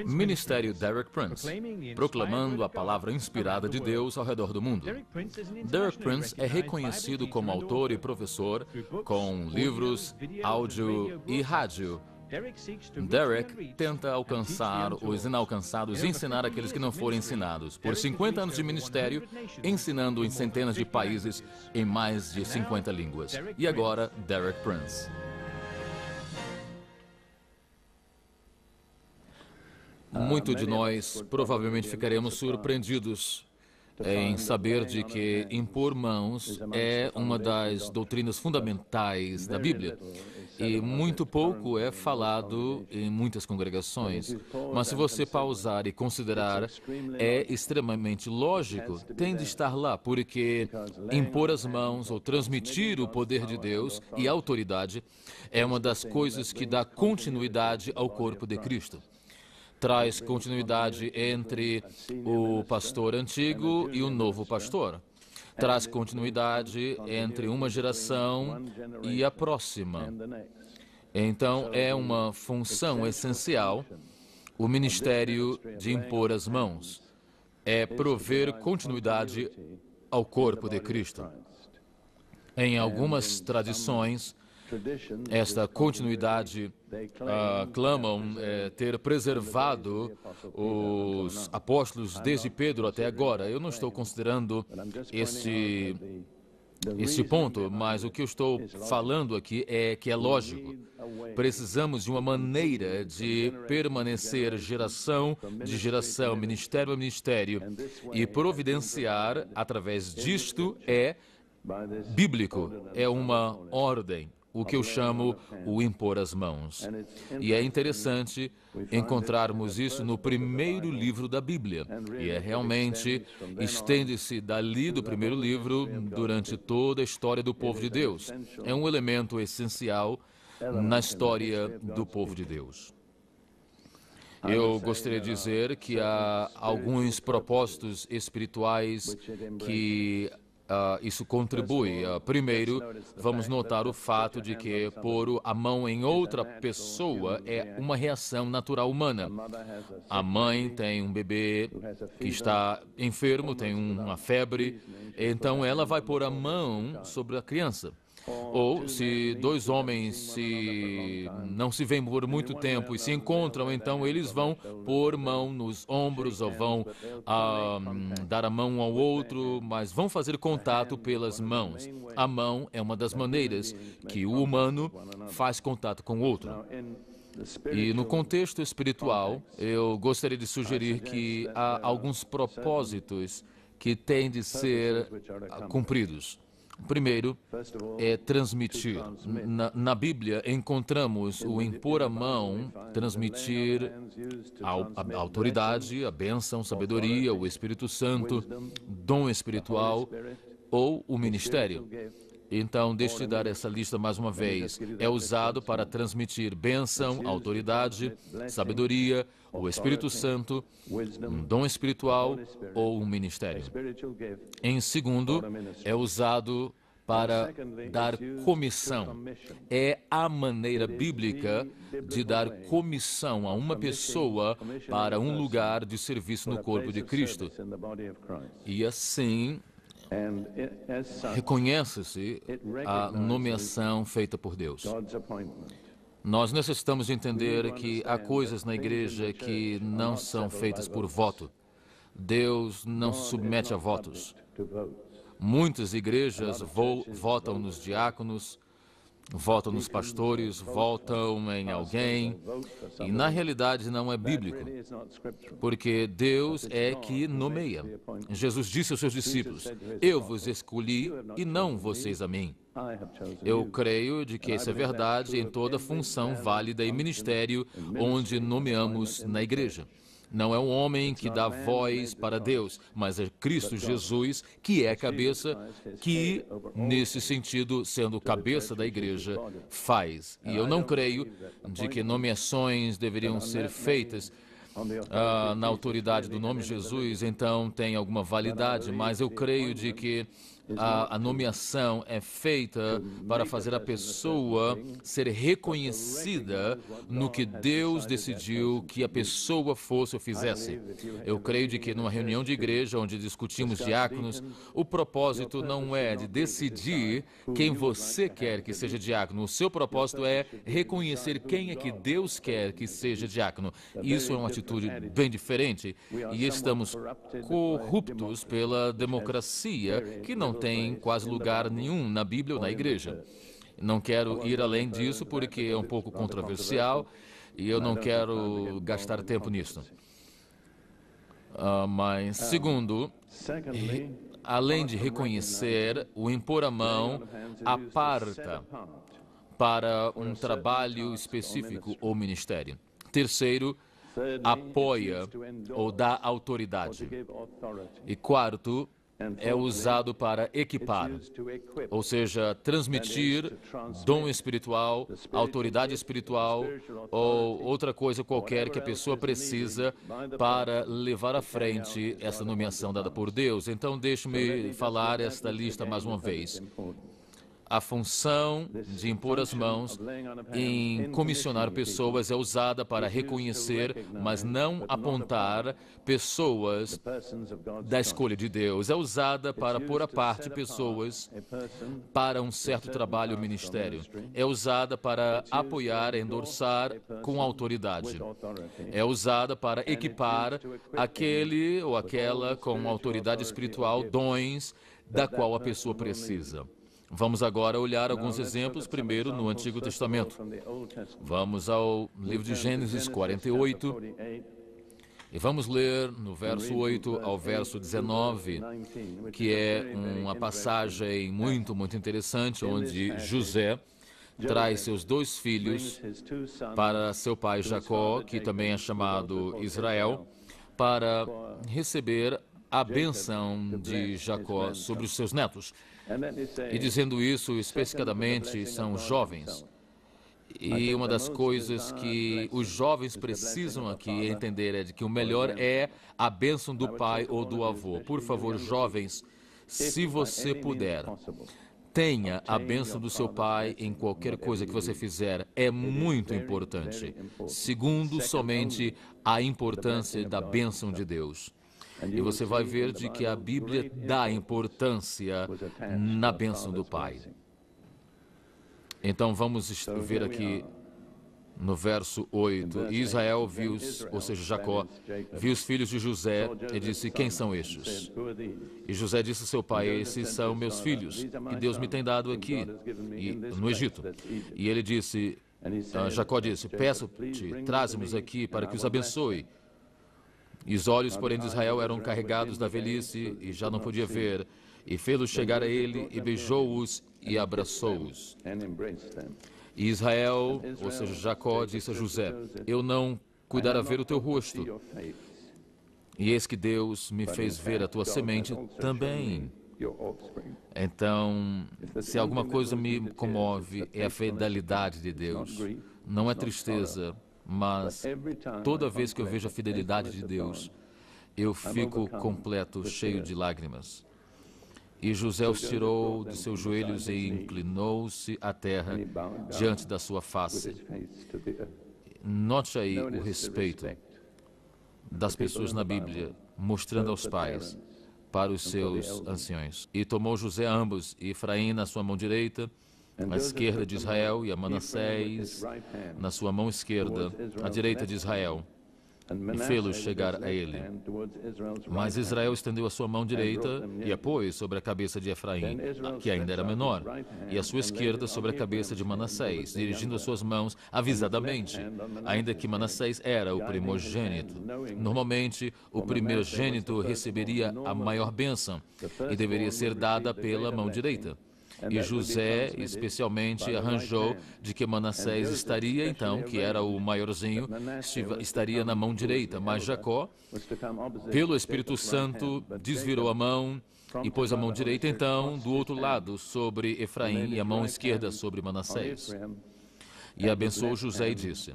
Ministério Derek Prince, proclamando a palavra inspirada de Deus ao redor do mundo. Derek Prince é reconhecido como autor e professor com livros, áudio e rádio. Derek tenta alcançar os inalcançados e ensinar aqueles que não foram ensinados. Por 50 anos de ministério, ensinando em centenas de países em mais de 50 línguas. E agora, Derek Prince. Muitos de nós provavelmente ficaremos surpreendidos em saber de que impor mãos é uma das doutrinas fundamentais da Bíblia. E muito pouco é falado em muitas congregações. Mas se você pausar e considerar, é extremamente lógico, tem de estar lá, porque impor as mãos ou transmitir o poder de Deus e a autoridade é uma das coisas que dá continuidade ao corpo de Cristo. Traz continuidade entre o pastor antigo e o novo pastor. Traz continuidade entre uma geração e a próxima. Então, é uma função essencial o ministério de impor as mãos. É prover continuidade ao corpo de Cristo. Em algumas tradições, esta continuidade clamam ter preservado os apóstolos desde Pedro até agora. Eu não estou considerando esse ponto, mas o que eu estou falando aqui é que é lógico. Precisamos de uma maneira de permanecer geração de geração, ministério a ministério, e providenciar através disto é bíblico, é uma ordem. O que eu chamo o impor as mãos. E é interessante encontrarmos isso no primeiro livro da Bíblia. E realmente estende-se dali do primeiro livro durante toda a história do povo de Deus. É um elemento essencial na história do povo de Deus. Eu gostaria de dizer que há alguns propósitos espirituais que isso contribui. Primeiro, vamos notar o fato de que pôr a mão em outra pessoa é uma reação natural humana. A mãe tem um bebê que está enfermo, tem uma febre, então ela vai pôr a mão sobre a criança. Ou se dois homens não se veem por muito tempo e se encontram, então eles vão pôr mão nos ombros ou vão dar a mão um ao outro, mas vão fazer contato pelas mãos. A mão é uma das maneiras que o humano faz contato com o outro. E no contexto espiritual, eu gostaria de sugerir que há alguns propósitos que têm de ser cumpridos. Primeiro, é transmitir. Na Bíblia, encontramos o impor a mão, transmitir a autoridade, a bênção, sabedoria, o Espírito Santo, dom espiritual ou o ministério. Então, deixe-me dar essa lista mais uma vez. É usado para transmitir bênção, autoridade, sabedoria, o Espírito Santo, um dom espiritual ou um ministério. Em segundo, é usado para dar comissão. É a maneira bíblica de dar comissão a uma pessoa para um lugar de serviço no corpo de Cristo. E assim, reconhece-se a nomeação feita por Deus. Nós necessitamos entender que há coisas na igreja que não são feitas por voto. Deus não se submete a votos. Muitas igrejas votam nos diáconos, votam nos pastores, votam em alguém, e na realidade não é bíblico, porque Deus é que nomeia. Jesus disse aos seus discípulos: eu vos escolhi e não vocês a mim. Eu creio de que isso é verdade em toda função válida e ministério onde nomeamos na igreja. Não é um homem que dá voz para Deus, mas é Cristo Jesus que é a cabeça, que, nesse sentido, sendo cabeça da igreja, faz. E eu não creio de que nomeações deveriam ser feitas na autoridade do nome de Jesus, então tem alguma validade, mas eu creio de que a nomeação é feita para fazer a pessoa ser reconhecida no que Deus decidiu que a pessoa fosse ou fizesse. Eu creio de que numa reunião de igreja onde discutimos diáconos, o propósito não é de decidir quem você quer que seja diácono. O seu propósito é reconhecer quem é que Deus quer que seja diácono. Isso é uma atitude bem diferente e estamos corruptos pela democracia, que não tem quase lugar nenhum na Bíblia ou na igreja. Não quero ir além disso porque é um pouco controversial e eu não quero gastar tempo nisso. Mas, segundo, além de reconhecer, o impor a mão aparta para um trabalho específico ou ministério. Terceiro, apoia ou dá autoridade. E quarto, é usado para equipar, ou seja, transmitir dom espiritual, autoridade espiritual ou outra coisa qualquer que a pessoa precisa para levar à frente essa nomeação dada por Deus. Então, deixe-me falar esta lista mais uma vez. A função de impor as mãos em comissionar pessoas é usada para reconhecer, mas não apontar pessoas da escolha de Deus. É usada para pôr à parte pessoas para um certo trabalho ou ministério. É usada para apoiar, endossar com autoridade. É usada para equipar aquele ou aquela com autoridade espiritual, dons da qual a pessoa precisa. Vamos agora olhar alguns exemplos, primeiro no Antigo Testamento. Vamos ao livro de Gênesis 48 e vamos ler no verso 8 ao verso 19, que é uma passagem muito interessante, onde José traz seus dois filhos para seu pai Jacó, que também é chamado Israel, para receber a bênção de Jacó sobre os seus netos. E dizendo isso, especificadamente, são jovens. E uma das coisas que os jovens precisam aqui entender é de que o melhor é a bênção do pai ou do avô. Por favor, jovens, se você puder, tenha a bênção do seu pai em qualquer coisa que você fizer. É muito importante. Segundo, somente a importância da bênção de Deus. E você vai ver de que a Bíblia dá importância na bênção do Pai. Então vamos ver aqui no verso 8. Israel viu, ou seja, Jacó, viu os filhos de José e disse: quem são estes? E José disse ao seu pai: esses são meus filhos, que Deus me tem dado aqui, no Egito. E ele disse, Jacó disse: peço-te, traze-nos aqui para que os abençoe. E os olhos, porém, de Israel eram carregados da velhice e já não podia ver. E fê-los chegar a ele e beijou-os e abraçou-os. E Israel, ou seja, Jacó, disse a José: eu não cuidara ver o teu rosto. E eis que Deus me fez ver a tua semente também. Então, se alguma coisa me comove, é a fidelidade de Deus. Não é tristeza, mas toda vez que eu vejo a fidelidade de Deus, eu fico completo, cheio de lágrimas. E José os tirou de seus joelhos e inclinou-se à terra diante da sua face. Note aí o respeito das pessoas na Bíblia, mostrando aos pais para os seus anciões. E tomou José ambos, Efraim na sua mão direita, à esquerda de Israel, e a Manassés na sua mão esquerda, à direita de Israel, e fê-los chegar a ele. Mas Israel estendeu a sua mão direita e a pôs sobre a cabeça de Efraim, que ainda era menor, e a sua esquerda sobre a cabeça de Manassés, dirigindo as suas mãos avisadamente, ainda que Manassés era o primogênito. Normalmente, o primogênito receberia a maior bênção e deveria ser dada pela mão direita. E José, especialmente, arranjou de que Manassés estaria, então, que era o maiorzinho, estaria na mão direita. Mas Jacó, pelo Espírito Santo, desvirou a mão e pôs a mão direita, então, do outro lado, sobre Efraim, e a mão esquerda sobre Manassés. E abençoou José e disse,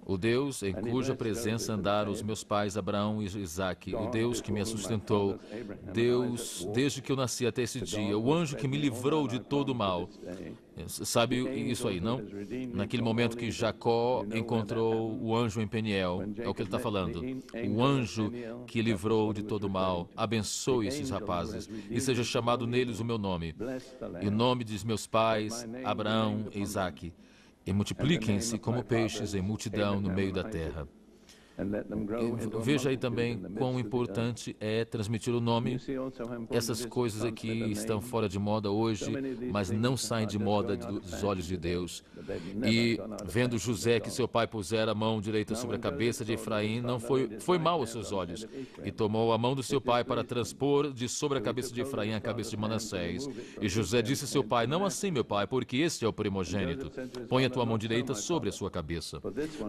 o Deus em cuja presença andaram os meus pais Abraão e Isaque, o Deus que me sustentou, Deus desde que eu nasci até esse dia, o anjo que me livrou de todo o mal. Sabe isso aí, não? Naquele momento que Jacó encontrou o anjo em Peniel, é o que ele está falando. O anjo que livrou de todo o mal, abençoe esses rapazes e seja chamado neles o meu nome, e o nome de meus pais, Abraão e Isaque, e multipliquem-se como peixes em multidão no meio da terra. Veja aí também quão importante é transmitir o nome. Essas coisas aqui estão fora de moda hoje, mas não saem de moda dos olhos de Deus. E vendo José que seu pai pusera a mão direita sobre a cabeça de Efraim, não foi mal aos seus olhos. E tomou a mão do seu pai para transpor de sobre a cabeça de Efraim a cabeça de Manassés. E José disse a seu pai: não assim, meu pai, porque este é o primogênito. Põe a tua mão direita sobre a sua cabeça.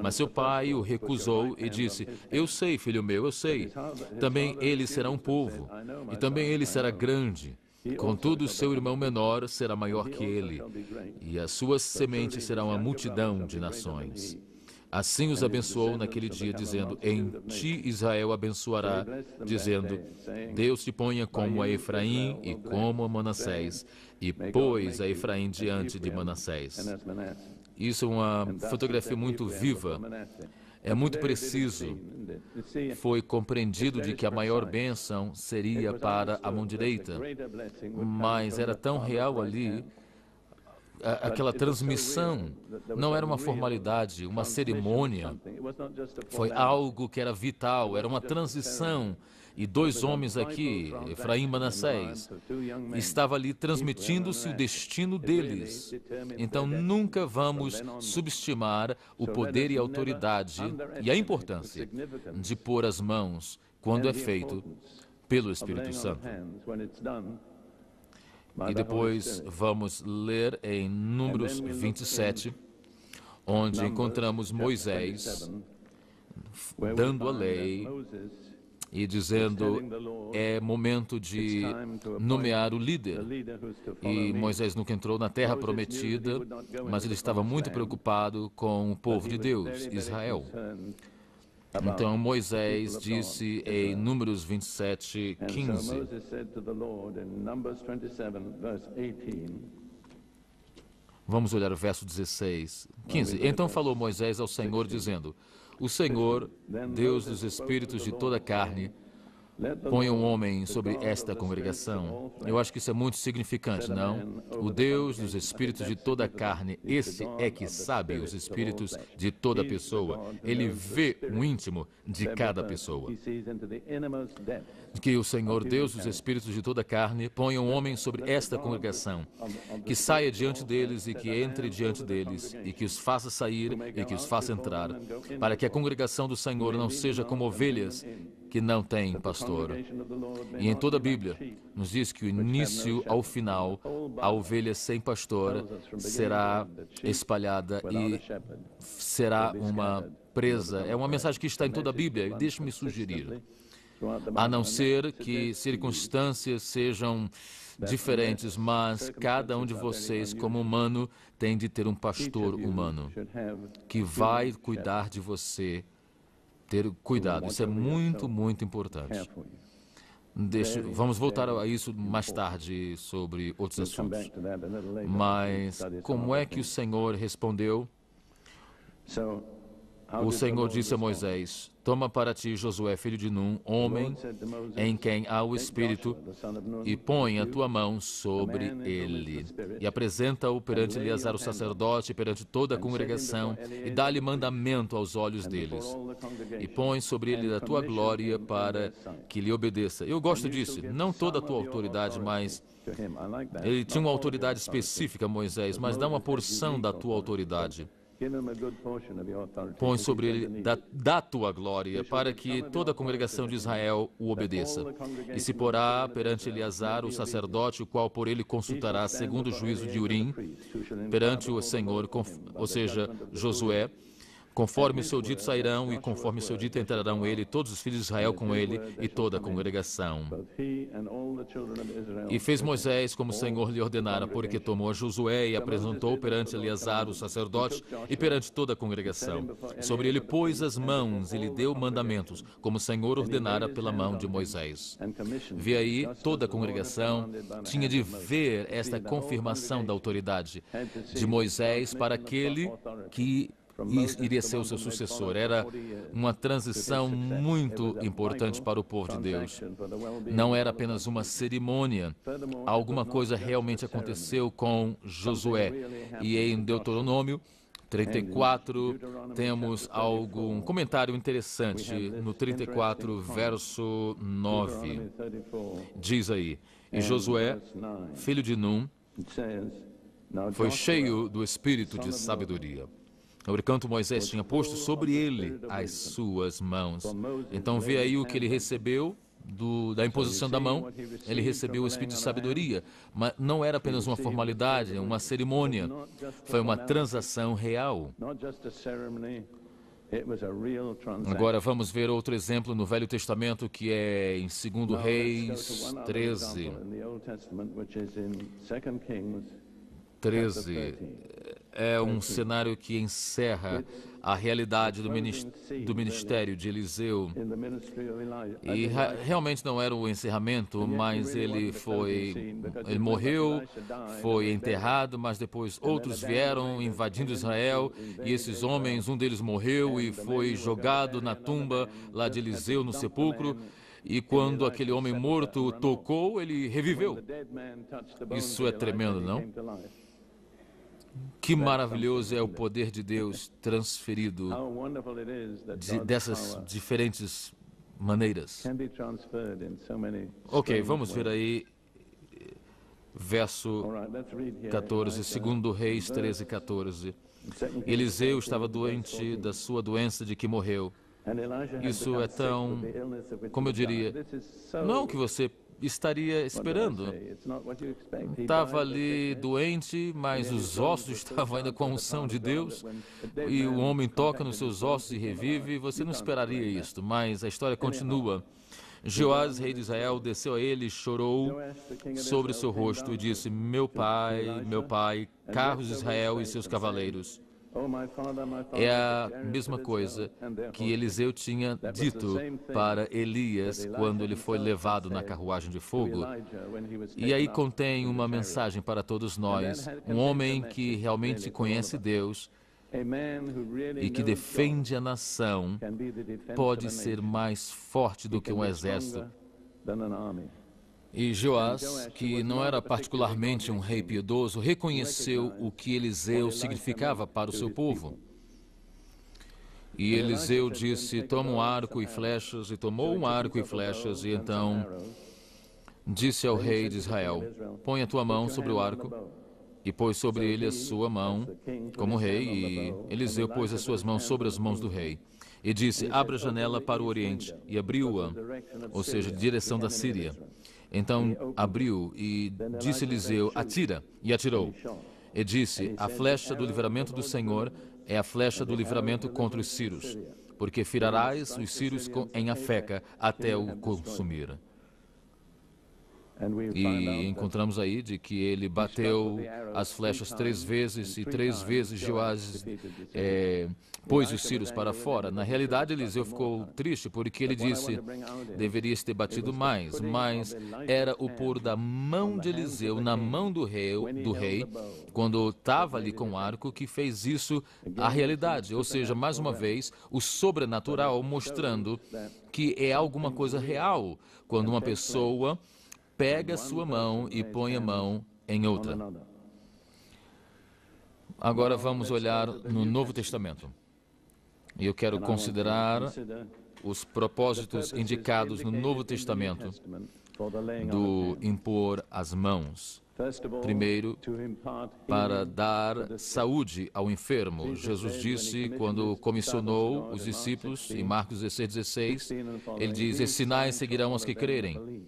Mas seu pai o recusou e disse: eu sei, filho meu, eu sei. Também ele será um povo, e também ele será grande. Contudo, seu irmão menor será maior que ele, e as suas sementes serão uma multidão de nações. Assim os abençoou naquele dia, dizendo: em ti Israel abençoará, dizendo: Deus te ponha como a Efraim e como a Manassés, e pôs a Efraim diante de Manassés. Isso é uma fotografia muito viva. É muito preciso. Foi compreendido de que a maior bênção seria para a mão direita, mas era tão real ali, aquela transmissão não era uma formalidade, uma cerimônia, foi algo que era vital, era uma transição. E dois homens aqui, Efraim e Manassés, estava ali transmitindo-se o destino deles. Então, nunca vamos subestimar o poder e a autoridade e a importância de pôr as mãos quando é feito pelo Espírito Santo. E depois vamos ler em Números 27, onde encontramos Moisés dando a lei e dizendo: é momento de nomear o líder. E Moisés nunca entrou na terra prometida, mas ele estava muito preocupado com o povo de Deus, Israel. Então Moisés disse em Números 27, 15. Vamos olhar o verso 16, 15. Então falou Moisés ao Senhor, dizendo: o Senhor, Deus dos espíritos de toda a carne, põe um homem sobre esta congregação. Eu acho que isso é muito significante, não? O Deus dos espíritos de toda a carne, esse é que sabe os espíritos de toda pessoa. Ele vê o íntimo de cada pessoa. Que o Senhor, Deus dos espíritos de toda a carne, ponha um homem sobre esta congregação, que saia diante deles e que entre diante deles, e que os faça sair e que os faça entrar, para que a congregação do Senhor não seja como ovelhas que não têm pastor. E em toda a Bíblia nos diz que o início ao final, a ovelha sem pastor será espalhada e será uma presa. É uma mensagem que está em toda a Bíblia. Deixe-me sugerir, a não ser que circunstâncias sejam diferentes, mas cada um de vocês, como humano, tem de ter um pastor humano que vai cuidar de você. Ter cuidado, isso é muito, muito importante. Vamos voltar a isso mais tarde sobre outros assuntos. Mas como é que o Senhor respondeu? O Senhor disse a Moisés: toma para ti Josué, filho de Num, homem em quem há o Espírito, e põe a tua mão sobre ele. E apresenta-o perante Eleazar o sacerdote, perante toda a congregação, e dá-lhe mandamento aos olhos deles. E põe sobre ele a tua glória para que lhe obedeça. Eu gosto disso. Não toda a tua autoridade, mas ele tinha uma autoridade específica, Moisés, mas dá uma porção da tua autoridade. Põe sobre ele da tua glória, para que toda a congregação de Israel o obedeça. E se porá perante Eleazar, o sacerdote, o qual por ele consultará, segundo o juízo de Urim, perante o Senhor, ou seja, Josué, Conforme o seu dito sairão, e conforme o seu dito entrarão ele, todos os filhos de Israel com ele, e toda a congregação. E fez Moisés como o Senhor lhe ordenara, porque tomou a Josué e apresentou perante Eleazar, o sacerdote, e perante toda a congregação. Sobre ele pôs as mãos e lhe deu mandamentos, como o Senhor ordenara pela mão de Moisés. Vê aí, toda a congregação tinha de ver esta confirmação da autoridade de Moisés para aquele que iria ser o seu sucessor. Era uma transição muito importante para o povo de Deus. Não era apenas uma cerimônia. Alguma coisa realmente aconteceu com Josué. E em Deuteronômio 34, temos um comentário interessante. No 34, verso 9, diz aí: E Josué, filho de Num, foi cheio do espírito de sabedoria. Porquanto Moisés tinha posto sobre ele as suas mãos. Então vê aí o que ele recebeu da imposição da mão. Ele recebeu o espírito de sabedoria, mas não era apenas uma formalidade, uma cerimônia. Foi uma transação real. Agora vamos ver outro exemplo no Velho Testamento, que é em 2 Reis 13. 13 é um cenário que encerra a realidade do ministério de Eliseu. E realmente não era o encerramento, mas ele morreu, foi enterrado, mas depois outros vieram invadindo Israel, e esses homens, um deles morreu e foi jogado na tumba lá de Eliseu, no sepulcro. E quando aquele homem morto tocou, ele reviveu. Isso é tremendo, não? Que maravilhoso é o poder de Deus transferido dessas diferentes maneiras. Ok, vamos ver aí verso 14, 2 Reis 13, 14. Eliseu estava doente da sua doença de que morreu. Isso é tão, como eu diria, não que você estaria esperando. Estava ali doente, mas os ossos estavam ainda com a unção de Deus, e o homem toca nos seus ossos e revive. Você não esperaria isto, mas a história continua. Joás, rei de Israel, desceu a ele, chorou sobre seu rosto e disse: meu pai, carros de Israel e seus cavaleiros. É a mesma coisa que Eliseu tinha dito para Elias quando ele foi levado na carruagem de fogo. E aí contém uma mensagem para todos nós. Um homem que realmente conhece Deus e que defende a nação pode ser mais forte do que um exército. E Joás, que não era particularmente um rei piedoso, reconheceu o que Eliseu significava para o seu povo. E Eliseu disse: toma um arco e flechas, e tomou um arco e flechas, e então disse ao rei de Israel: põe a tua mão sobre o arco, e pôs sobre ele a sua mão como rei, e Eliseu pôs as suas mãos sobre as mãos do rei. E disse: abra a janela para o oriente, e abriu-a, ou seja, direção da Síria. Então abriu e disse Eliseu: atira, e atirou. E disse: a flecha do livramento do Senhor é a flecha do livramento contra os sírios, porque firarás os sírios em Afeca até o consumir. E encontramos aí de que ele bateu as flechas 3 vezes, e 3 vezes Joás pôs os sírios para fora. Na realidade, Eliseu ficou triste porque ele disse: deveria ter batido mais, mas era o pôr da mão de Eliseu na mão do rei, quando estava ali com o arco, que fez isso a realidade. Ou seja, mais uma vez, o sobrenatural mostrando que é alguma coisa real quando uma pessoa pega a sua mão e põe a mão em outra. Agora vamos olhar no Novo Testamento. E eu quero considerar os propósitos indicados no Novo Testamento do impor as mãos. Primeiro, para dar saúde ao enfermo. Jesus disse, quando comissionou os discípulos, em Marcos 16, ele diz: esses sinais seguirão os que crerem.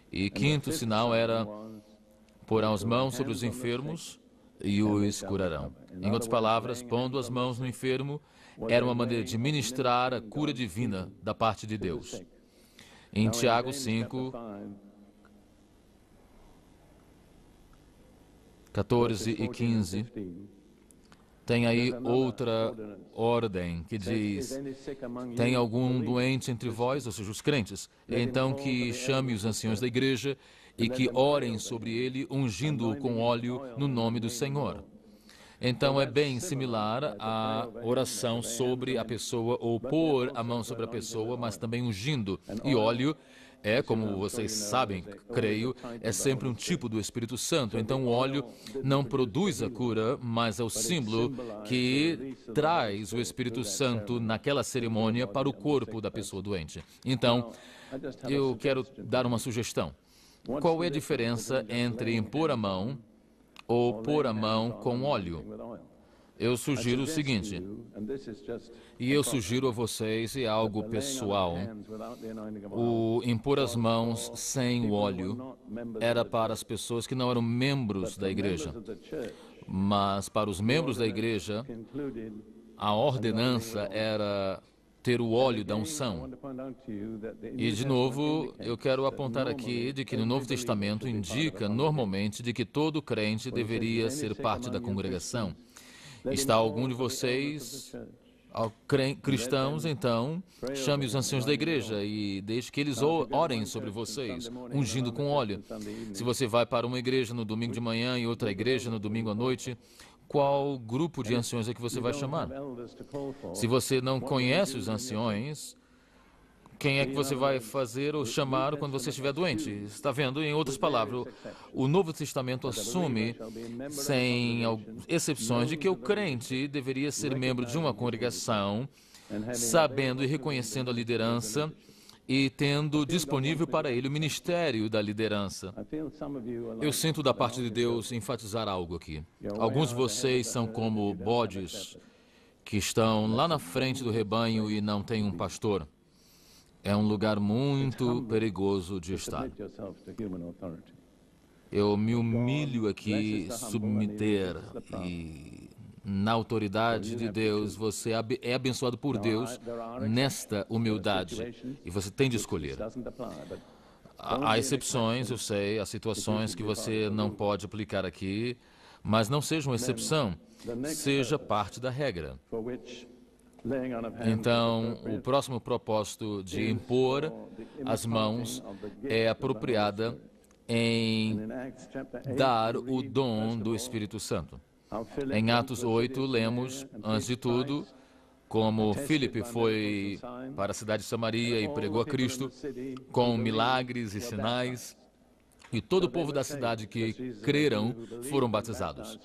E quinto sinal era: porão as mãos sobre os enfermos e os curarão. Em outras palavras, pondo as mãos no enfermo era uma maneira de ministrar a cura divina da parte de Deus. Em Tiago 5, 14 e 15, tem aí outra ordem que diz: tem algum doente entre vós, ou seja, os crentes, então que chame os anciãos da igreja e que orem sobre ele, ungindo-o com óleo no nome do Senhor. Então é bem similar à oração sobre a pessoa, ou pôr a mão sobre a pessoa, mas também ungindo. E óleo é, como vocês sabem, creio, é sempre um tipo do Espírito Santo. Então o óleo não produz a cura, mas é o símbolo que traz o Espírito Santo naquela cerimônia para o corpo da pessoa doente. Então, eu quero dar uma sugestão. Qual é a diferença entre impor a mão ou pôr a mão com óleo? Eu sugiro o seguinte, e eu sugiro a vocês, é algo pessoal, o impor as mãos sem o óleo era para as pessoas que não eram membros da igreja, mas para os membros da igreja, a ordenança era ter o óleo da unção. E, de novo, eu quero apontar aqui de que no Novo Testamento indica normalmente de que todo crente deveria ser parte da congregação. Está algum de vocês cristãos, então, chame os anciãos da igreja e deixe que eles orem sobre vocês, ungindo com óleo. Se você vai para uma igreja no domingo de manhã e outra igreja no domingo à noite, qual grupo de anciões é que você vai chamar? Se você não conhece os anciões, quem é que você vai fazer ou chamar quando você estiver doente? Está vendo? Em outras palavras, o Novo Testamento assume, sem exceções, de que o crente deveria ser membro de uma congregação, sabendo e reconhecendo a liderança e tendo disponível para ele o ministério da liderança. Eu sinto da parte de Deus enfatizar algo aqui. Alguns de vocês são como bodes que estão lá na frente do rebanho e não têm um pastor. É um lugar muito perigoso de estar. Eu me humilho aqui, submeter e na autoridade de Deus, você é abençoado por Deus nesta humildade e você tem de escolher. Há exceções, eu sei, há situações que você não pode aplicar aqui, mas não seja uma exceção, seja parte da regra. Então, o próximo propósito de impor as mãos é apropriada em dar o dom do Espírito Santo. Em Atos 8, lemos, antes de tudo, como Filipe foi para a cidade de Samaria e pregou a Cristo com milagres e sinais, e todo o povo da cidade que creram foram batizados.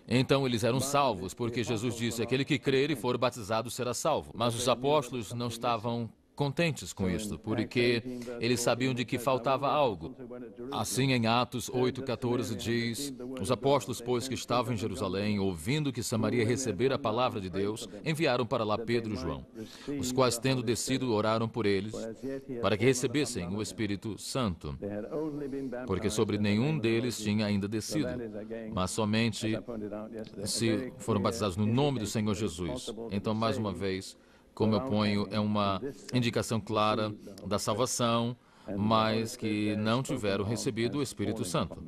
Então eles eram salvos, porque Jesus disse, aquele que crer e for batizado será salvo. Mas os apóstolos não estavam contentes com isto, porque eles sabiam de que faltava algo. Assim, em Atos 8:14 diz, os apóstolos, pois, que estavam em Jerusalém, ouvindo que Samaria recebera a palavra de Deus, enviaram para lá Pedro e João, os quais, tendo descido, oraram por eles, para que recebessem o Espírito Santo, porque sobre nenhum deles tinha ainda descido, mas somente se foram batizados no nome do Senhor Jesus. Então, mais uma vez, como eu ponho, é uma indicação clara da salvação, mas que não tiveram recebido o Espírito Santo.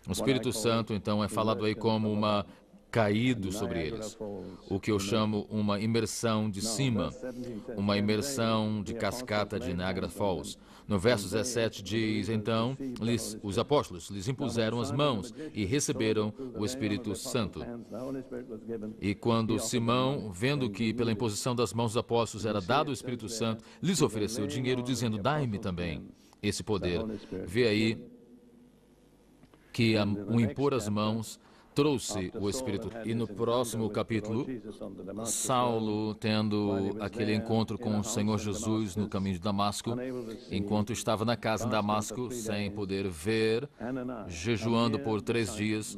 O Espírito Santo, então, é falado aí como uma caído sobre eles, o que eu chamo uma imersão de cima, uma imersão de cascata de Niagara Falls. No verso 17 diz, então, os apóstolos lhes impuseram as mãos e receberam o Espírito Santo. E quando Simão, vendo que pela imposição das mãos dos apóstolos era dado o Espírito Santo, lhes ofereceu dinheiro, dizendo, dai-me também esse poder. Vê aí que o impor as mãos trouxe o Espírito. E no próximo capítulo, Saulo, tendo aquele encontro com o Senhor Jesus no caminho de Damasco, enquanto estava na casa de Damasco, sem poder ver, jejuando por 3 dias,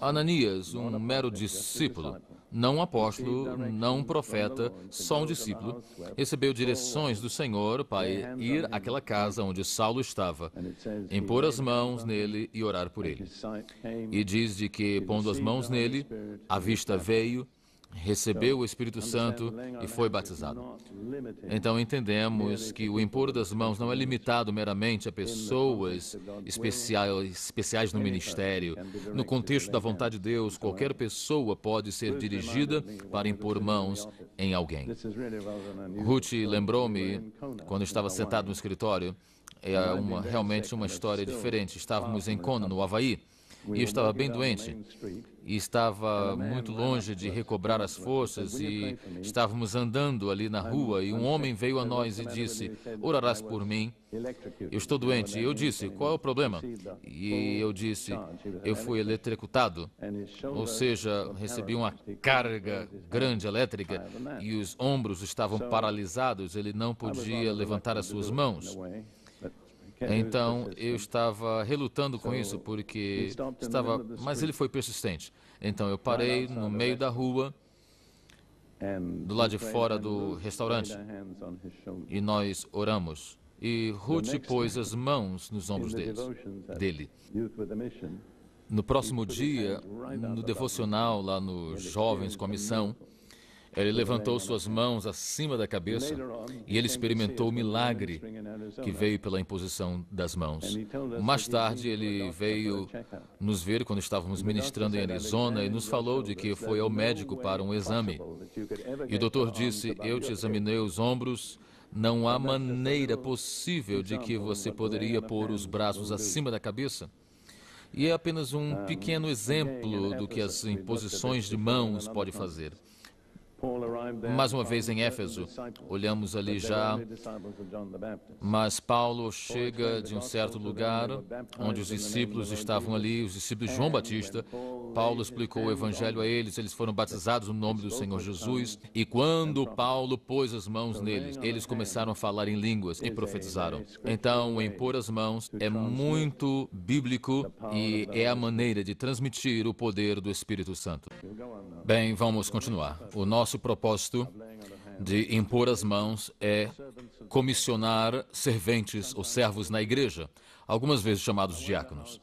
Ananias, um mero discípulo, não um apóstolo, não um profeta, só um discípulo, recebeu direções do Senhor para ir àquela casa onde Saulo estava, impor as mãos nele e orar por ele. E diz de que, pondo as mãos nele, a vista veio, recebeu o Espírito Santo e foi batizado. Então entendemos que o impor das mãos não é limitado meramente a pessoas especiais no ministério. No contexto da vontade de Deus, qualquer pessoa pode ser dirigida para impor mãos em alguém. Ruth lembrou-me, quando estava sentado no escritório, realmente uma história diferente. Estávamos em Kona, no Havaí, e eu estava bem doente, e estava muito longe de recobrar as forças, e estávamos andando ali na rua, e um homem veio a nós e disse: orarás por mim? Eu estou doente. E eu disse: qual é o problema? E eu disse: eu fui eletrocutado, ou seja, recebi uma carga grande elétrica, e os ombros estavam paralisados, ele não podia levantar as suas mãos. Então, eu estava relutando com isso, porque mas ele foi persistente. Então, eu parei no meio da rua, do lado de fora do restaurante, e nós oramos. E Ruth pôs as mãos nos ombros dele. No próximo dia, no devocional, lá nos Jovens com a Missão, ele levantou suas mãos acima da cabeça e ele experimentou o milagre que veio pela imposição das mãos. Mais tarde, ele veio nos ver quando estávamos ministrando em Arizona e nos falou de que foi ao médico para um exame. E o doutor disse: eu te examinei os ombros, não há maneira possível de que você poderia pôr os braços acima da cabeça. E é apenas um pequeno exemplo do que as imposições de mãos podem fazer. Mais uma vez em Éfeso, olhamos ali já, mas Paulo chega de um certo lugar onde os discípulos estavam ali, os discípulos de João Batista. Paulo explicou o evangelho a eles, eles foram batizados no nome do Senhor Jesus, e quando Paulo pôs as mãos neles, eles começaram a falar em línguas e profetizaram. Então, o impor as mãos é muito bíblico e é a maneira de transmitir o poder do Espírito Santo. Bem, vamos continuar. O nosso propósito de impor as mãos é comissionar serventes ou servos na igreja, algumas vezes chamados diáconos.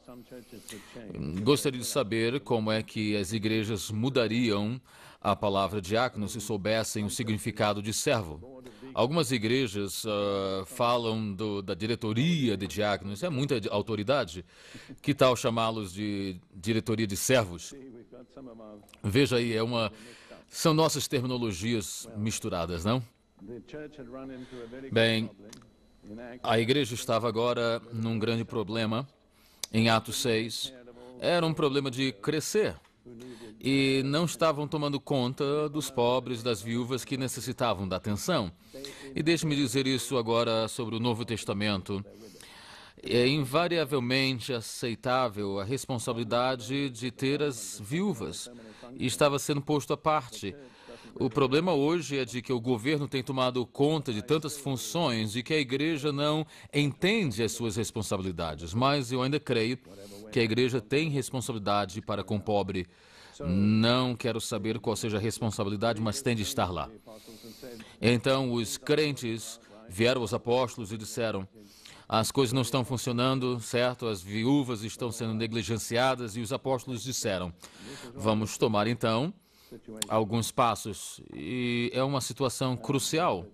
Gostaria de saber como é que as igrejas mudariam a palavra diácono se soubessem o significado de servo. Algumas igrejas falam da diretoria de diáconos, é muita autoridade. Que tal chamá-los de diretoria de servos? Veja aí, são nossas terminologias misturadas, não? Bem, a igreja estava agora num grande problema. Em Atos 6, era um problema de crescer. E não estavam tomando conta dos pobres, das viúvas que necessitavam da atenção. E deixe-me dizer isso agora sobre o Novo Testamento. É invariavelmente aceitável a responsabilidade de ter as viúvas, e estava sendo posto à parte. O problema hoje é de que o governo tem tomado conta de tantas funções e que a igreja não entende as suas responsabilidades, mas eu ainda creio que a igreja tem responsabilidade para com o pobre. Não quero saber qual seja a responsabilidade, mas tem de estar lá. Então os crentes vieram aos apóstolos e disseram: as coisas não estão funcionando, certo? As viúvas estão sendo negligenciadas, e os apóstolos disseram: vamos tomar então alguns passos. E é uma situação crucial.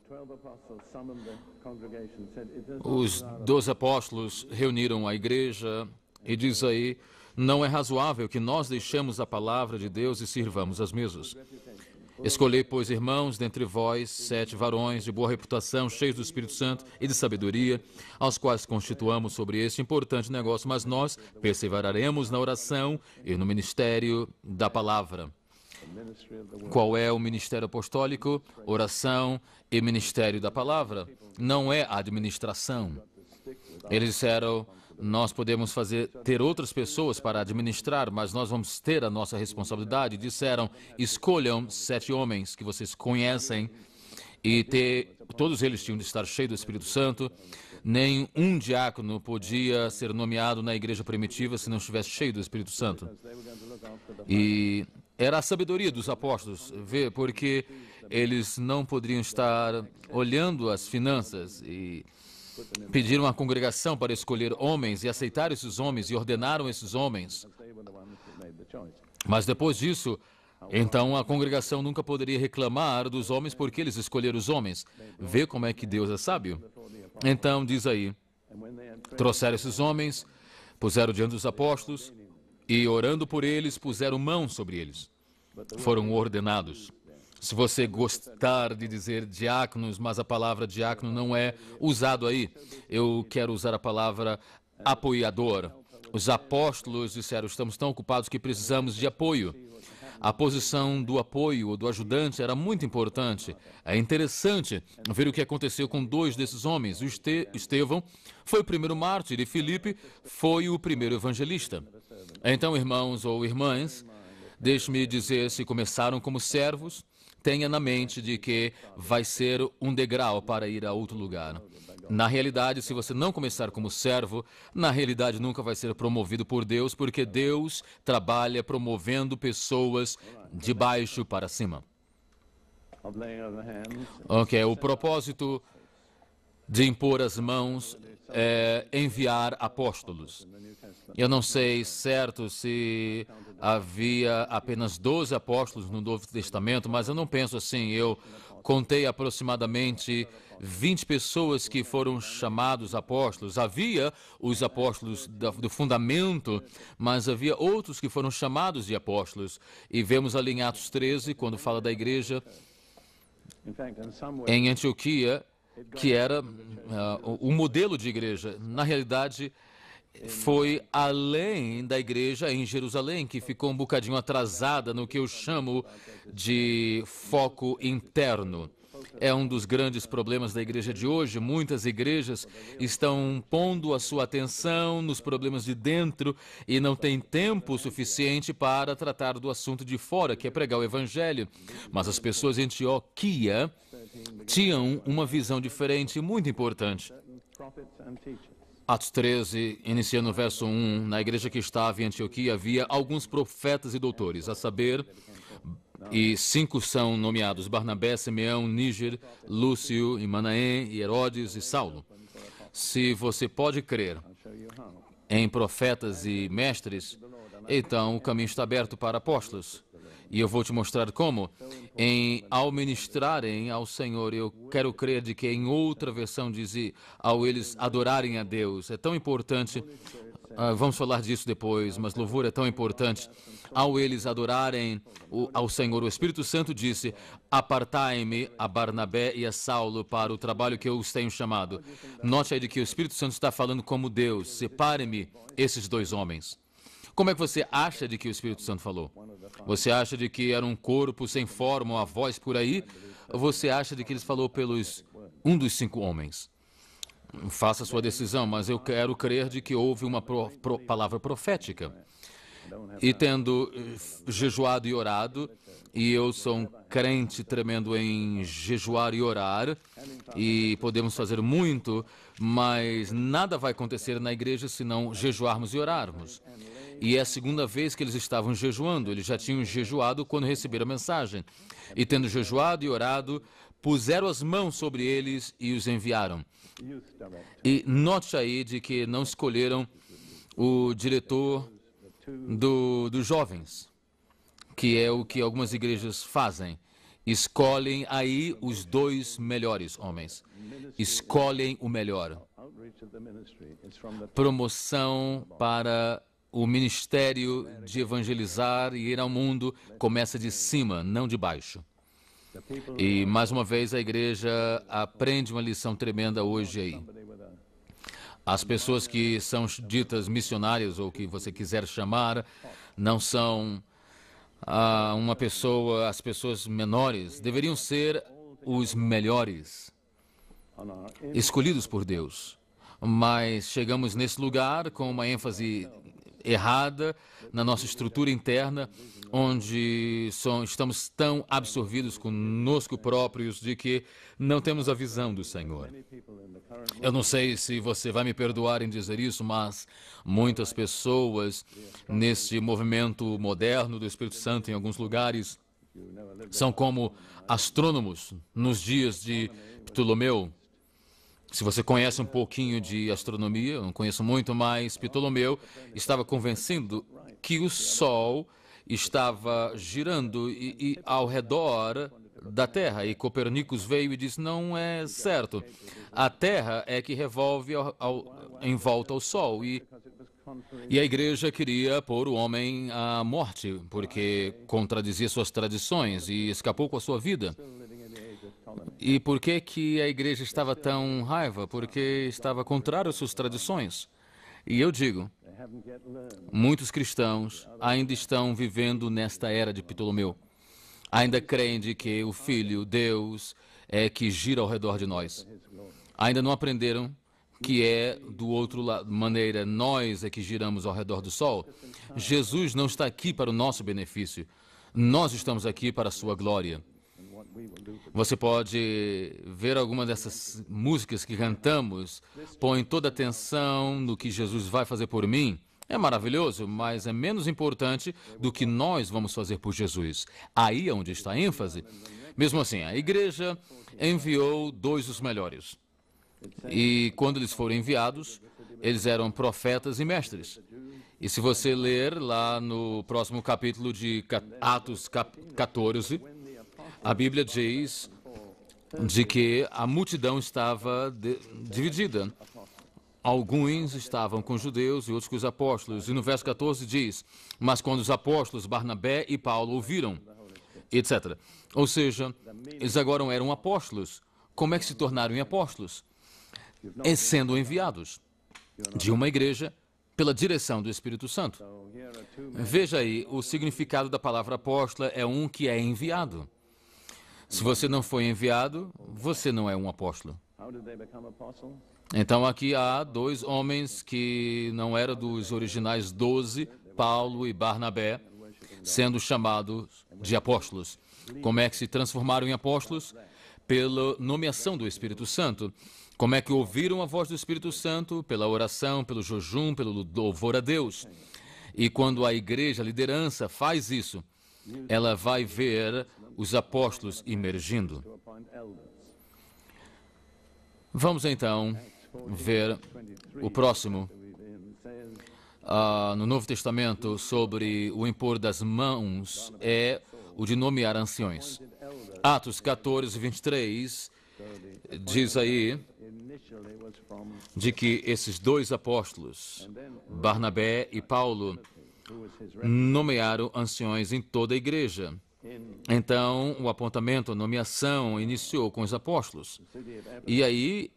Os 12 apóstolos reuniram a igreja e diz aí: não é razoável que nós deixemos a palavra de Deus e sirvamos as mesas. Escolhei, pois, irmãos, dentre vós, 7 varões de boa reputação, cheios do Espírito Santo e de sabedoria, aos quais constituamos sobre este importante negócio, mas nós perseveraremos na oração e no ministério da palavra. Qual é o ministério apostólico? Oração e ministério da palavra. Não é administração. Eles disseram: nós podemos ter outras pessoas para administrar, mas nós vamos ter a nossa responsabilidade. Disseram: escolham 7 homens que vocês conhecem, e todos eles tinham de estar cheios do Espírito Santo. Nem um diácono podia ser nomeado na igreja primitiva se não estivesse cheio do Espírito Santo. E era a sabedoria dos apóstolos, vê, porque eles não poderiam estar olhando as finanças e pediram à congregação para escolher homens e aceitaram esses homens e ordenaram esses homens. Mas depois disso, então a congregação nunca poderia reclamar dos homens porque eles escolheram os homens. Vê como é que Deus é sábio? Então, diz aí, trouxeram esses homens, puseram diante dos apóstolos e, orando por eles, puseram mão sobre eles. Foram ordenados. Se você gostar de dizer diáconos, mas a palavra diácono não é usado aí, eu quero usar a palavra apoiador. Os apóstolos disseram, estamos tão ocupados que precisamos de apoio. A posição do apoio ou do ajudante era muito importante. É interessante ver o que aconteceu com dois desses homens. O Estevão foi o primeiro mártir e Filipe foi o primeiro evangelista. Então, irmãos ou irmãs, deixe-me dizer, se começaram como servos, tenha na mente de que vai ser um degrau para ir a outro lugar. Na realidade, se você não começar como servo, na realidade nunca vai ser promovido por Deus, porque Deus trabalha promovendo pessoas de baixo para cima. Ok, o propósito de impor as mãos é enviar apóstolos. Eu não sei certo se havia apenas 12 apóstolos no Novo Testamento, mas eu não penso assim. Eu contei aproximadamente 20 pessoas que foram chamados apóstolos. Havia os apóstolos do fundamento, mas havia outros que foram chamados de apóstolos. E vemos ali em Atos 13, quando fala da igreja em Antioquia, que era o modelo de igreja. Na realidade, foi além da igreja em Jerusalém, que ficou um bocadinho atrasada no que eu chamo de foco interno. É um dos grandes problemas da igreja de hoje. Muitas igrejas estão pondo a sua atenção nos problemas de dentro e não têm tempo suficiente para tratar do assunto de fora, que é pregar o evangelho. Mas as pessoas em Antioquia tinham uma visão diferente e muito importante. Atos 13, iniciando no verso 1, na igreja que estava em Antioquia havia alguns profetas e doutores, a saber, e 5 são nomeados: Barnabé, Simeão, Níger, Lúcio, e Manaém, e Herodes e Saulo. Se você pode crer em profetas e mestres, então o caminho está aberto para apóstolos. E eu vou te mostrar como. Ao ministrarem ao Senhor, eu quero crer de que em outra versão diz, ao eles adorarem a Deus. É tão importante, vamos falar disso depois, mas louvor é tão importante. Ao eles adorarem ao Senhor, o Espírito Santo disse, apartai-me a Barnabé e a Saulo para o trabalho que eu os tenho chamado. Note aí de que o Espírito Santo está falando como Deus, separe-me esses 2 homens. Como é que você acha de que o Espírito Santo falou? Você acha de que era um corpo sem forma, uma voz por aí? Ou você acha de que ele falou pelos um dos 5 homens? Faça a sua decisão, mas eu quero crer de que houve uma palavra profética. E tendo jejuado e orado, e eu sou um crente tremendo em jejuar e orar, e podemos fazer muito, mas nada vai acontecer na igreja se não jejuarmos e orarmos. E é a segunda vez que eles estavam jejuando. Eles já tinham jejuado quando receberam a mensagem. E tendo jejuado e orado, puseram as mãos sobre eles e os enviaram. E note aí de que não escolheram o diretor dos jovens, que é o que algumas igrejas fazem. Escolhem aí os 2 melhores homens. Escolhem o melhor. Promoção para o ministério de evangelizar e ir ao mundo começa de cima, não de baixo. E, mais uma vez, a igreja aprende uma lição tremenda hoje aí. As pessoas que são ditas missionárias, ou que você quiser chamar, não são as pessoas menores, deveriam ser os melhores, escolhidos por Deus. Mas chegamos nesse lugar com uma ênfase errada na nossa estrutura interna, onde estamos tão absorvidos conosco próprios de que não temos a visão do Senhor. Eu não sei se você vai me perdoar em dizer isso, mas muitas pessoas nesse movimento moderno do Espírito Santo em alguns lugares são como astrônomos nos dias de Ptolomeu. Se você conhece um pouquinho de astronomia, eu não conheço muito, mas Ptolomeu estava convencido que o Sol estava girando e ao redor da Terra. E Copérnicos veio e disse, não é certo. A Terra é que revolve em volta ao Sol. E a igreja queria pôr o homem à morte, porque contradizia suas tradições e escapou com a sua vida. E por que a igreja estava tão raiva? Porque estava contrário às suas tradições. E eu digo, muitos cristãos ainda estão vivendo nesta era de Ptolomeu. Ainda creem de que o Filho, Deus, é que gira ao redor de nós. Ainda não aprenderam que é do outro lado, maneira, nós é que giramos ao redor do Sol. Jesus não está aqui para o nosso benefício. Nós estamos aqui para a sua glória. Você pode ver alguma dessas músicas que cantamos, põe toda a atenção no que Jesus vai fazer por mim. É maravilhoso, mas é menos importante do que nós vamos fazer por Jesus. Aí é onde está a ênfase. Mesmo assim, a igreja enviou 2 dos melhores. E quando eles foram enviados, eles eram profetas e mestres. E se você ler lá no próximo capítulo de Atos 14, a Bíblia diz de que a multidão estava dividida. Alguns estavam com os judeus e outros com os apóstolos. E no verso 14 diz, mas quando os apóstolos Barnabé e Paulo ouviram, etc. Ou seja, eles agora eram apóstolos. Como é que se tornaram apóstolos? Sendo enviados de uma igreja pela direção do Espírito Santo. Veja aí, o significado da palavra apóstolo é um que é enviado. Se você não foi enviado, você não é um apóstolo. Então aqui há 2 homens que não eram dos originais 12, Paulo e Barnabé, sendo chamados de apóstolos. Como é que se transformaram em apóstolos? Pela nomeação do Espírito Santo. Como é que ouviram a voz do Espírito Santo? Pela oração, pelo jejum, pelo louvor a Deus. E quando a igreja, a liderança faz isso, ela vai ver os apóstolos emergindo. Vamos então ver o próximo. No Novo Testamento, sobre o impor das mãos, é o de nomear anciões. Atos 14, 23, diz aí de que esses 2 apóstolos, Barnabé e Paulo, nomearam anciões em toda a igreja. Então, o apontamento, a nomeação, iniciou com os apóstolos. E aí,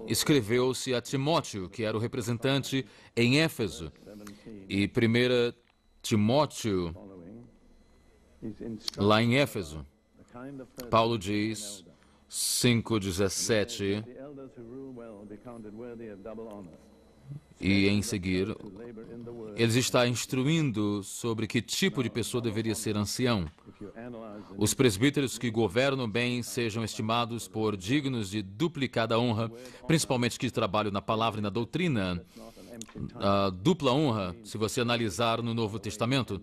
escreveu-se a Timóteo, que era o representante em Éfeso. E 1 Timóteo, lá em Éfeso, Paulo diz, 5:17, e em seguir, ele está instruindo sobre que tipo de pessoa deveria ser ancião. Os presbíteros que governam bem sejam estimados por dignos de duplicada honra, principalmente que trabalham na palavra e na doutrina. A dupla honra, se você analisar no Novo Testamento,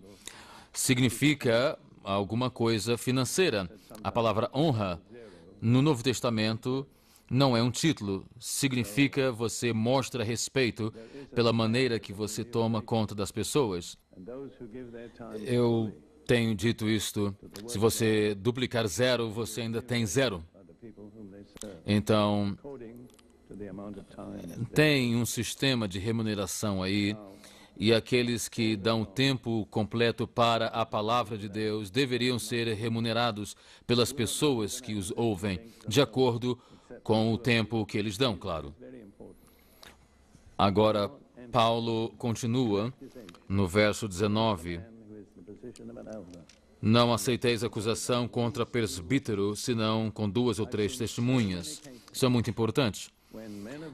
significa alguma coisa financeira. A palavra honra, no Novo Testamento, não é um título, significa você mostra respeito pela maneira que você toma conta das pessoas. Eu tenho dito isto, se você duplicar 0, você ainda tem 0. Então, tem um sistema de remuneração aí, e aqueles que dão tempo completo para a palavra de Deus deveriam ser remunerados pelas pessoas que os ouvem, de acordo com o tempo que eles dão, claro. Agora, Paulo continua no verso 19. Não aceiteis acusação contra presbítero, senão com 2 ou 3 testemunhas. Isso é muito importante.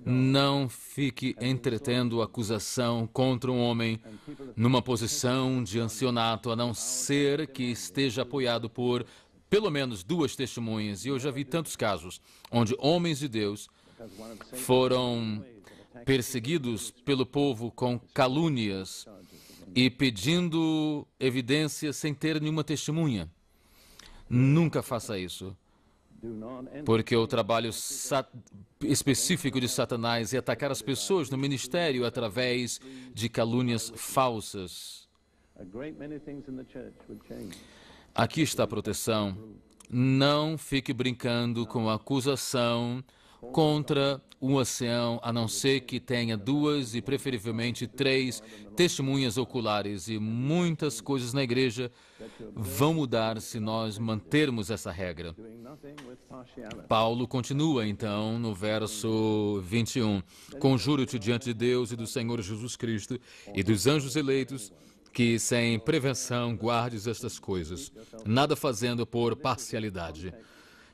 Não fique entretendo acusação contra um homem numa posição de ancianato, a não ser que esteja apoiado por pelo menos 2 testemunhas. E eu já vi tantos casos onde homens de Deus foram perseguidos pelo povo com calúnias e pedindo evidências sem ter nenhuma testemunha. Nunca faça isso, porque o trabalho específico de Satanás é atacar as pessoas no ministério através de calúnias falsas. Aqui está a proteção. Não fique brincando com a acusação contra um ancião, a não ser que tenha 2 e preferivelmente 3 testemunhas oculares. E muitas coisas na igreja vão mudar se nós mantermos essa regra. Paulo continua então no verso 21. Conjuro-te diante de Deus e do Senhor Jesus Cristo e dos anjos eleitos, que sem prevenção guardes estas coisas, nada fazendo por parcialidade,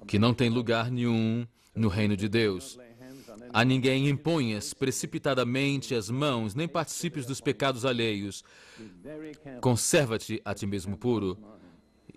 que não tem lugar nenhum no reino de Deus. A ninguém imponhas precipitadamente as mãos, nem participes dos pecados alheios. Conserva-te a ti mesmo puro.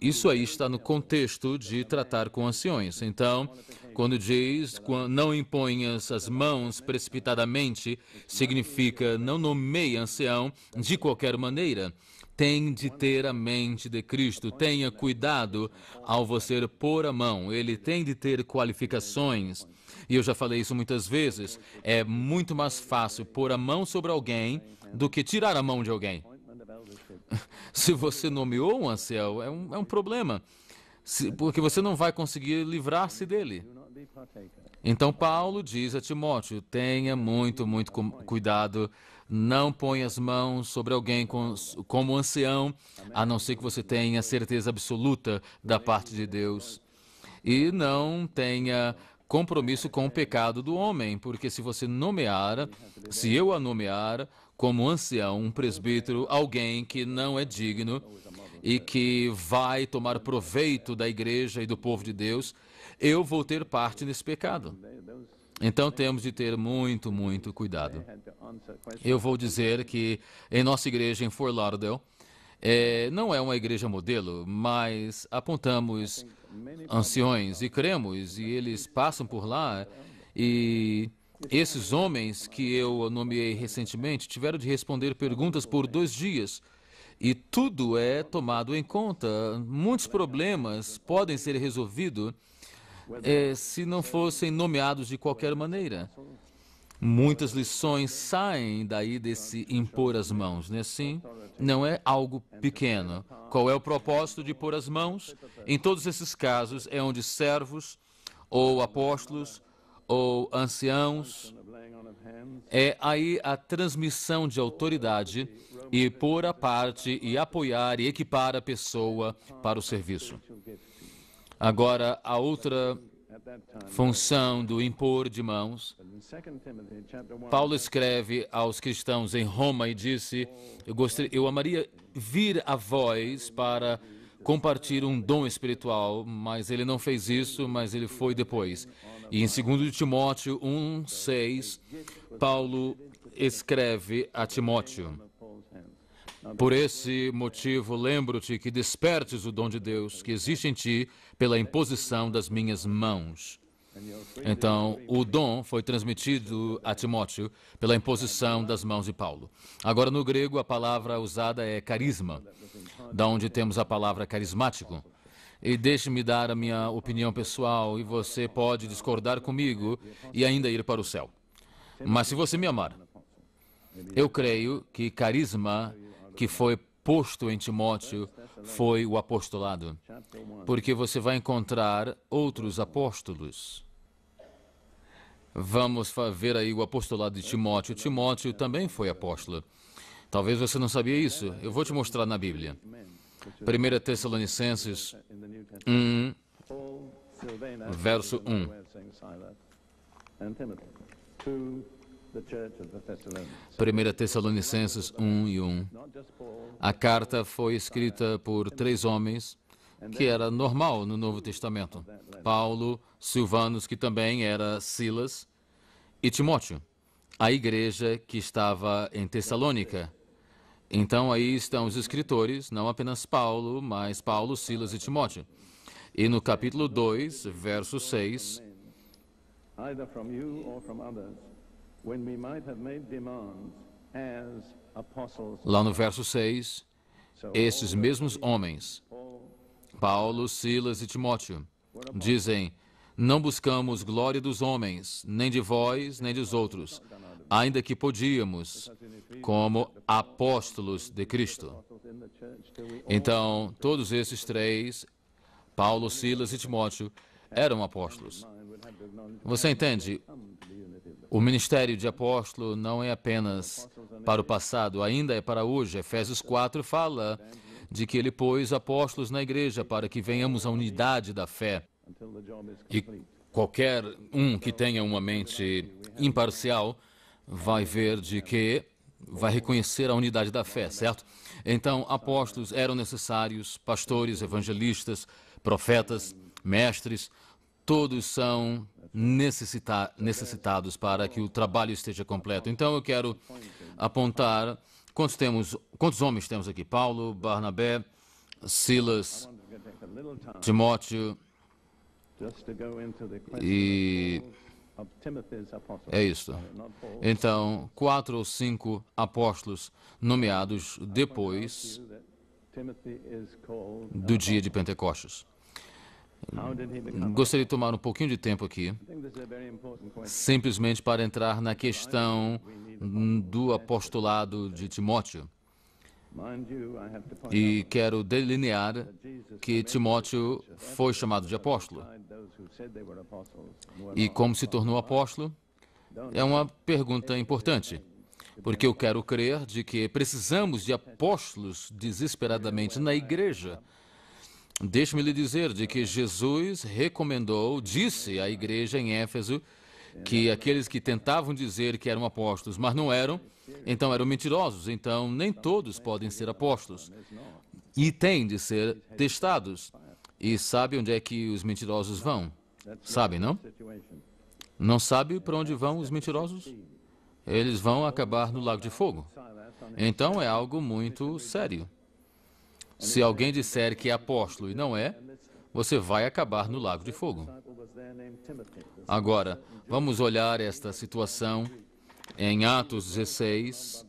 Isso aí está no contexto de tratar com anciões. Então, quando diz não imponhas as mãos precipitadamente, significa não nomeie ancião de qualquer maneira. Tem de ter a mente de Cristo. Tenha cuidado ao você pôr a mão. Ele tem de ter qualificações. E eu já falei isso muitas vezes. É muito mais fácil pôr a mão sobre alguém do que tirar a mão de alguém. Se você nomeou um ancião, é um problema, porque você não vai conseguir livrar-se dele. Então Paulo diz a Timóteo, tenha muito cuidado, não ponha as mãos sobre alguém como ancião, a não ser que você tenha certeza absoluta da parte de Deus. E não tenha compromisso com o pecado do homem, porque se eu a nomear como ancião, um presbítero, alguém que não é digno e que vai tomar proveito da igreja e do povo de Deus, eu vou ter parte nesse pecado. Então temos de ter muito cuidado. Eu vou dizer que em nossa igreja em Fort Lauderdale, não é uma igreja modelo, mas apontamos anciões e cremos, e eles passam por lá, e esses homens que eu nomeei recentemente tiveram de responder perguntas por 2 dias, e tudo é tomado em conta. Muitos problemas podem ser resolvidos se não fossem nomeados de qualquer maneira. Muitas lições saem daí desse impor as mãos, né? Sim, não é algo pequeno. Qual é o propósito de pôr as mãos? Em todos esses casos é onde servos ou apóstolos ou anciãos, é aí a transmissão de autoridade e pôr a parte e apoiar e equipar a pessoa para o serviço. Agora, a outra função do impor de mãos. Paulo escreve aos cristãos em Roma e disse, eu amaria vir a vós para compartilhar um dom espiritual, mas ele não fez isso, mas ele foi depois. E em 2 Timóteo 1:6, Paulo escreve a Timóteo, por esse motivo, lembro-te que despertes o dom de Deus que existe em ti pela imposição das minhas mãos. Então, o dom foi transmitido a Timóteo pela imposição das mãos de Paulo. Agora, no grego, a palavra usada é carisma, da onde temos a palavra carismático. E deixe-me dar a minha opinião pessoal, e você pode discordar comigo e ainda ir para o céu. Mas se você me amar, eu creio que carisma que foi posto em Timóteo foi o apostolado, porque você vai encontrar outros apóstolos. Vamos ver aí o apostolado de Timóteo. Timóteo também foi apóstolo. Talvez você não sabia isso. Eu vou te mostrar na Bíblia. 1 Tessalonicenses 1, verso 1. 1 Tessalonicenses 1 e 1. A carta foi escrita por 3 homens, que era normal no Novo Testamento. Paulo, Silvanus, que também era Silas, e Timóteo, a igreja que estava em Tessalônica. Então aí estão os escritores, não apenas Paulo, mas Paulo, Silas e Timóteo. E no capítulo 2, verso 6, either from you or from others, when we might have made demands as apostles. lá no verso 6, esses mesmos homens, Paulo, Silas e Timóteo, dizem: não buscamos glória dos homens, nem de vós, nem dos outros, ainda que podíamos, como apóstolos de Cristo. Então, todos esses três, Paulo, Silas e Timóteo, eram apóstolos. Você entende? O ministério de apóstolo não é apenas para o passado, ainda é para hoje. Efésios 4 fala de que ele pôs apóstolos na igreja para que venhamos à unidade da fé. E qualquer um que tenha uma mente imparcial vai ver de que vai reconhecer a unidade da fé, certo? Então, apóstolos eram necessários, pastores, evangelistas, profetas, mestres, todos são necessitados para que o trabalho esteja completo. Então, eu quero apontar quantos homens temos aqui? Paulo, Barnabé, Silas, Timóteo, e é isso. Então, 4 ou 5 apóstolos nomeados depois do dia de Pentecostes. Gostaria de tomar um pouquinho de tempo aqui, simplesmente para entrar na questão do apostolado de Timóteo. E quero delinear que Timóteo foi chamado de apóstolo. E como se tornou apóstolo? É uma pergunta importante, porque eu quero crer de que precisamos de apóstolos desesperadamente na igreja. Deixe-me lhe dizer de que Jesus disse à igreja em Éfeso que aqueles que tentavam dizer que eram apóstolos, mas não eram, então eram mentirosos. Então nem todos podem ser apóstolos e têm de ser testados. E sabe onde é que os mentirosos vão? Sabe, não? Não sabe para onde vão os mentirosos? Eles vão acabar no lago de fogo. Então é algo muito sério. Se alguém disser que é apóstolo e não é, você vai acabar no lago de fogo. Agora, vamos olhar esta situação em Atos 16.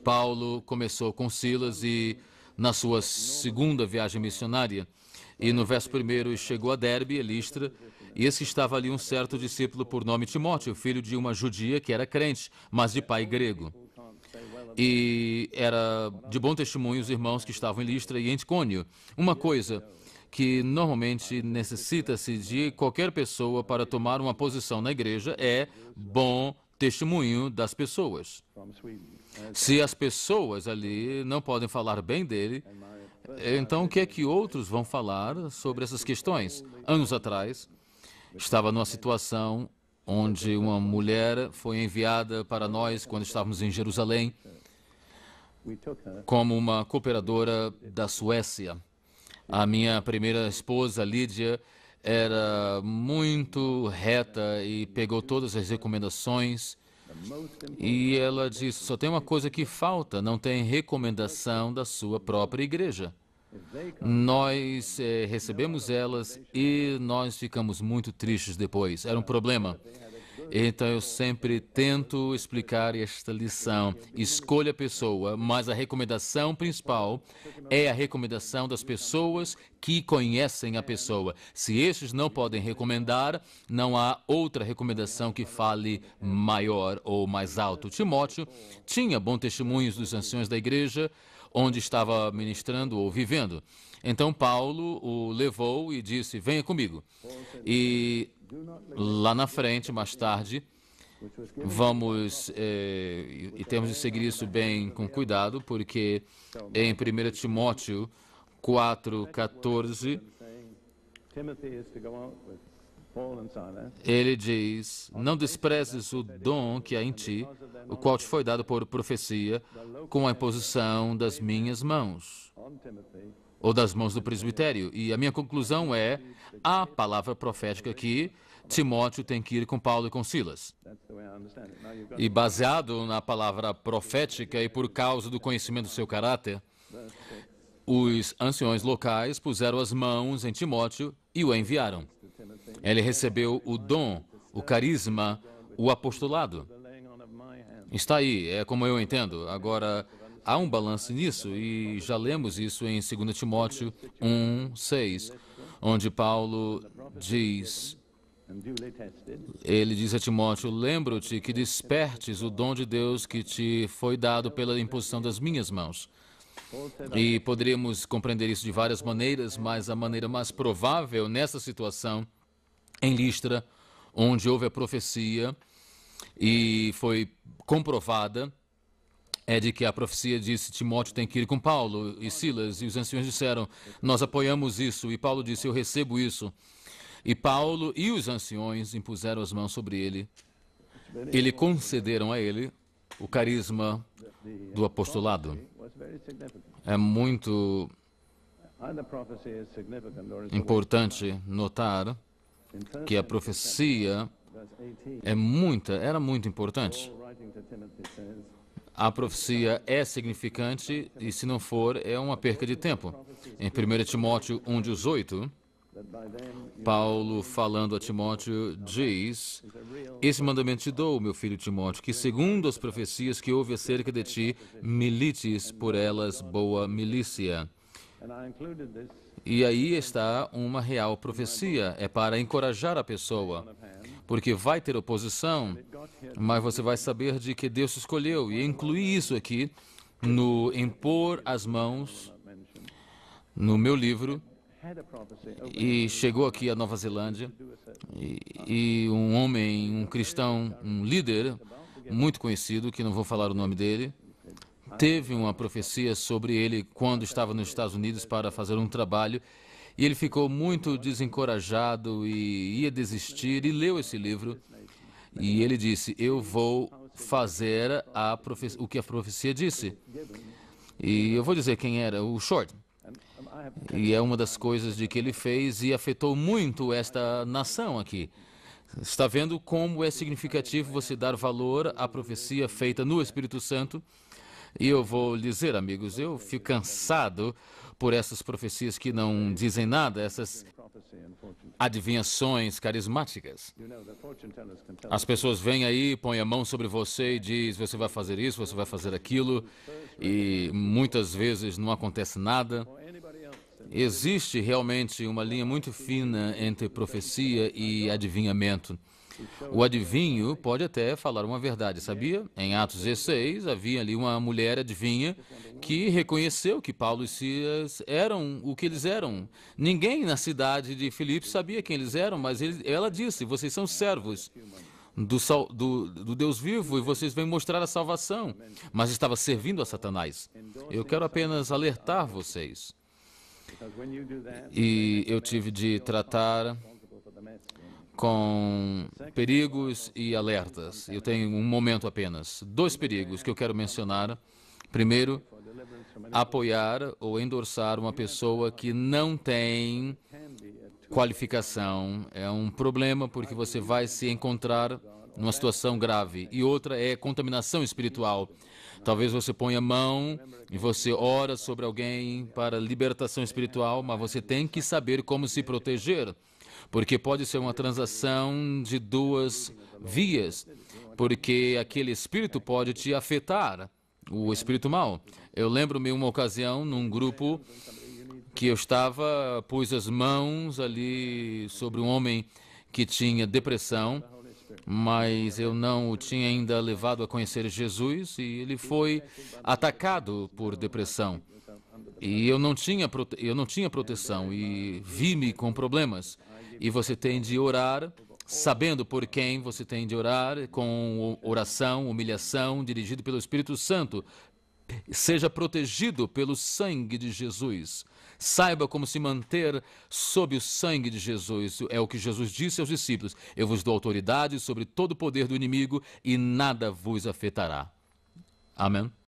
Paulo começou com Silas e na sua segunda viagem missionária. E no verso 1 chegou a Derbe e Listra, e esse estava ali um certo discípulo por nome Timóteo, filho de uma judia que era crente, mas de pai grego. E era de bom testemunho os irmãos que estavam em Listra e em Icônio. Uma coisa que normalmente necessita-se de qualquer pessoa para tomar uma posição na igreja é bom testemunho das pessoas. Se as pessoas ali não podem falar bem dele, então o que é que outros vão falar sobre essas questões? Anos atrás, estava numa situação onde uma mulher foi enviada para nós quando estávamos em Jerusalém como uma cooperadora da Suécia. A minha primeira esposa, Lídia, era muito reta e pegou todas as recomendações. E ela disse: só tem uma coisa que falta, não tem recomendação da sua própria igreja. Nós recebemos elas e nós ficamos muito tristes depois. Era um problema. Então eu sempre tento explicar esta lição. Escolha a pessoa, mas a recomendação principal é a recomendação das pessoas que conhecem a pessoa. Se estes não podem recomendar, não há outra recomendação que fale maior ou mais alto. Timóteo tinha bons testemunhos dos anciões da igreja onde estava ministrando ou vivendo. Então Paulo o levou e disse: venha comigo. E lá na frente, mais tarde, e temos de seguir isso bem com cuidado, porque em 1 Timóteo 4,14, ele diz: não desprezes o dom que há em ti, o qual te foi dado por profecia, com a imposição das minhas mãos. ou das mãos do presbitério. E a minha conclusão é a palavra profética que Timóteo tem que ir com Paulo e com Silas. E baseado na palavra profética e por causa do conhecimento do seu caráter, os anciões locais puseram as mãos em Timóteo e o enviaram. Ele recebeu o dom, o carisma, o apostolado. Está aí, é como eu entendo. Agora, há um balanço nisso, e já lemos isso em 2 Timóteo 1:6, onde Paulo diz, ele diz a Timóteo, lembro-te que despertes o dom de Deus que te foi dado pela imposição das minhas mãos. E poderíamos compreender isso de várias maneiras, mas a maneira mais provável nessa situação, em Listra, onde houve a profecia e foi comprovada, é de que a profecia disse, Timóteo tem que ir com Paulo e Silas, e os anciões disseram, nós apoiamos isso, e Paulo disse, eu recebo isso. E Paulo e os anciões impuseram as mãos sobre ele, e concederam a ele o carisma do apostolado. É muito importante notar que a profecia era muito importante. A profecia é significante e, se não for, é uma perca de tempo. Em 1 Timóteo 1:18, Paulo, falando a Timóteo, diz, esse mandamento te dou, meu filho Timóteo, que segundo as profecias que houve acerca de ti, milites por elas boa milícia. E aí está uma real profecia, é para encorajar a pessoa, porque vai ter oposição, mas você vai saber de que Deus te escolheu, e incluí isso aqui no impor as mãos no meu livro, e chegou aqui à Nova Zelândia, e um homem, um cristão, um líder muito conhecido, que não vou falar o nome dele, teve uma profecia sobre ele quando estava nos Estados Unidos para fazer um trabalho, e ele ficou muito desencorajado e ia desistir, e leu esse livro, e ele disse, eu vou fazer o que a profecia disse. E eu vou dizer quem era, o Short. E é uma das coisas de que ele fez e afetou muito esta nação aqui. Está vendo como é significativo você dar valor à profecia feita no Espírito Santo? E eu vou dizer, amigos, eu fico cansado por essas profecias que não dizem nada, essas adivinhações carismáticas. As pessoas vêm aí, põem a mão sobre você e diz, você vai fazer isso, você vai fazer aquilo, e muitas vezes não acontece nada. Existe realmente uma linha muito fina entre profecia e adivinhamento. O adivinho pode até falar uma verdade, sabia? Em Atos 16, havia ali uma mulher adivinha que reconheceu que Paulo e Silas eram o que eles eram. Ninguém na cidade de Filipe sabia quem eles eram, mas ela disse, vocês são servos do Deus vivo e vocês vêm mostrar a salvação. Mas estava servindo a Satanás. Eu quero apenas alertar vocês. E eu tive de tratar com perigos e alertas. Eu tenho um momento apenas. 2 perigos que eu quero mencionar. Primeiro, apoiar ou endossar uma pessoa que não tem qualificação. É um problema porque você vai se encontrar numa situação grave. E outra é contaminação espiritual. Talvez você ponha a mão e você ora sobre alguém para libertação espiritual, mas você tem que saber como se proteger, porque pode ser uma transação de 2 vias, porque aquele espírito pode te afetar, o espírito mau. Eu lembro-me uma ocasião num grupo que eu estava, pus as mãos ali sobre um homem que tinha depressão, mas eu não o tinha ainda levado a conhecer Jesus e ele foi atacado por depressão. E eu não tinha proteção e vi-me com problemas. E você tem de orar, sabendo por quem você tem de orar, com oração, humilhação, dirigido pelo Espírito Santo. Seja protegido pelo sangue de Jesus. Saiba como se manter sob o sangue de Jesus. É o que Jesus disse aos discípulos. Eu vos dou autoridade sobre todo o poder do inimigo e nada vos afetará. Amém.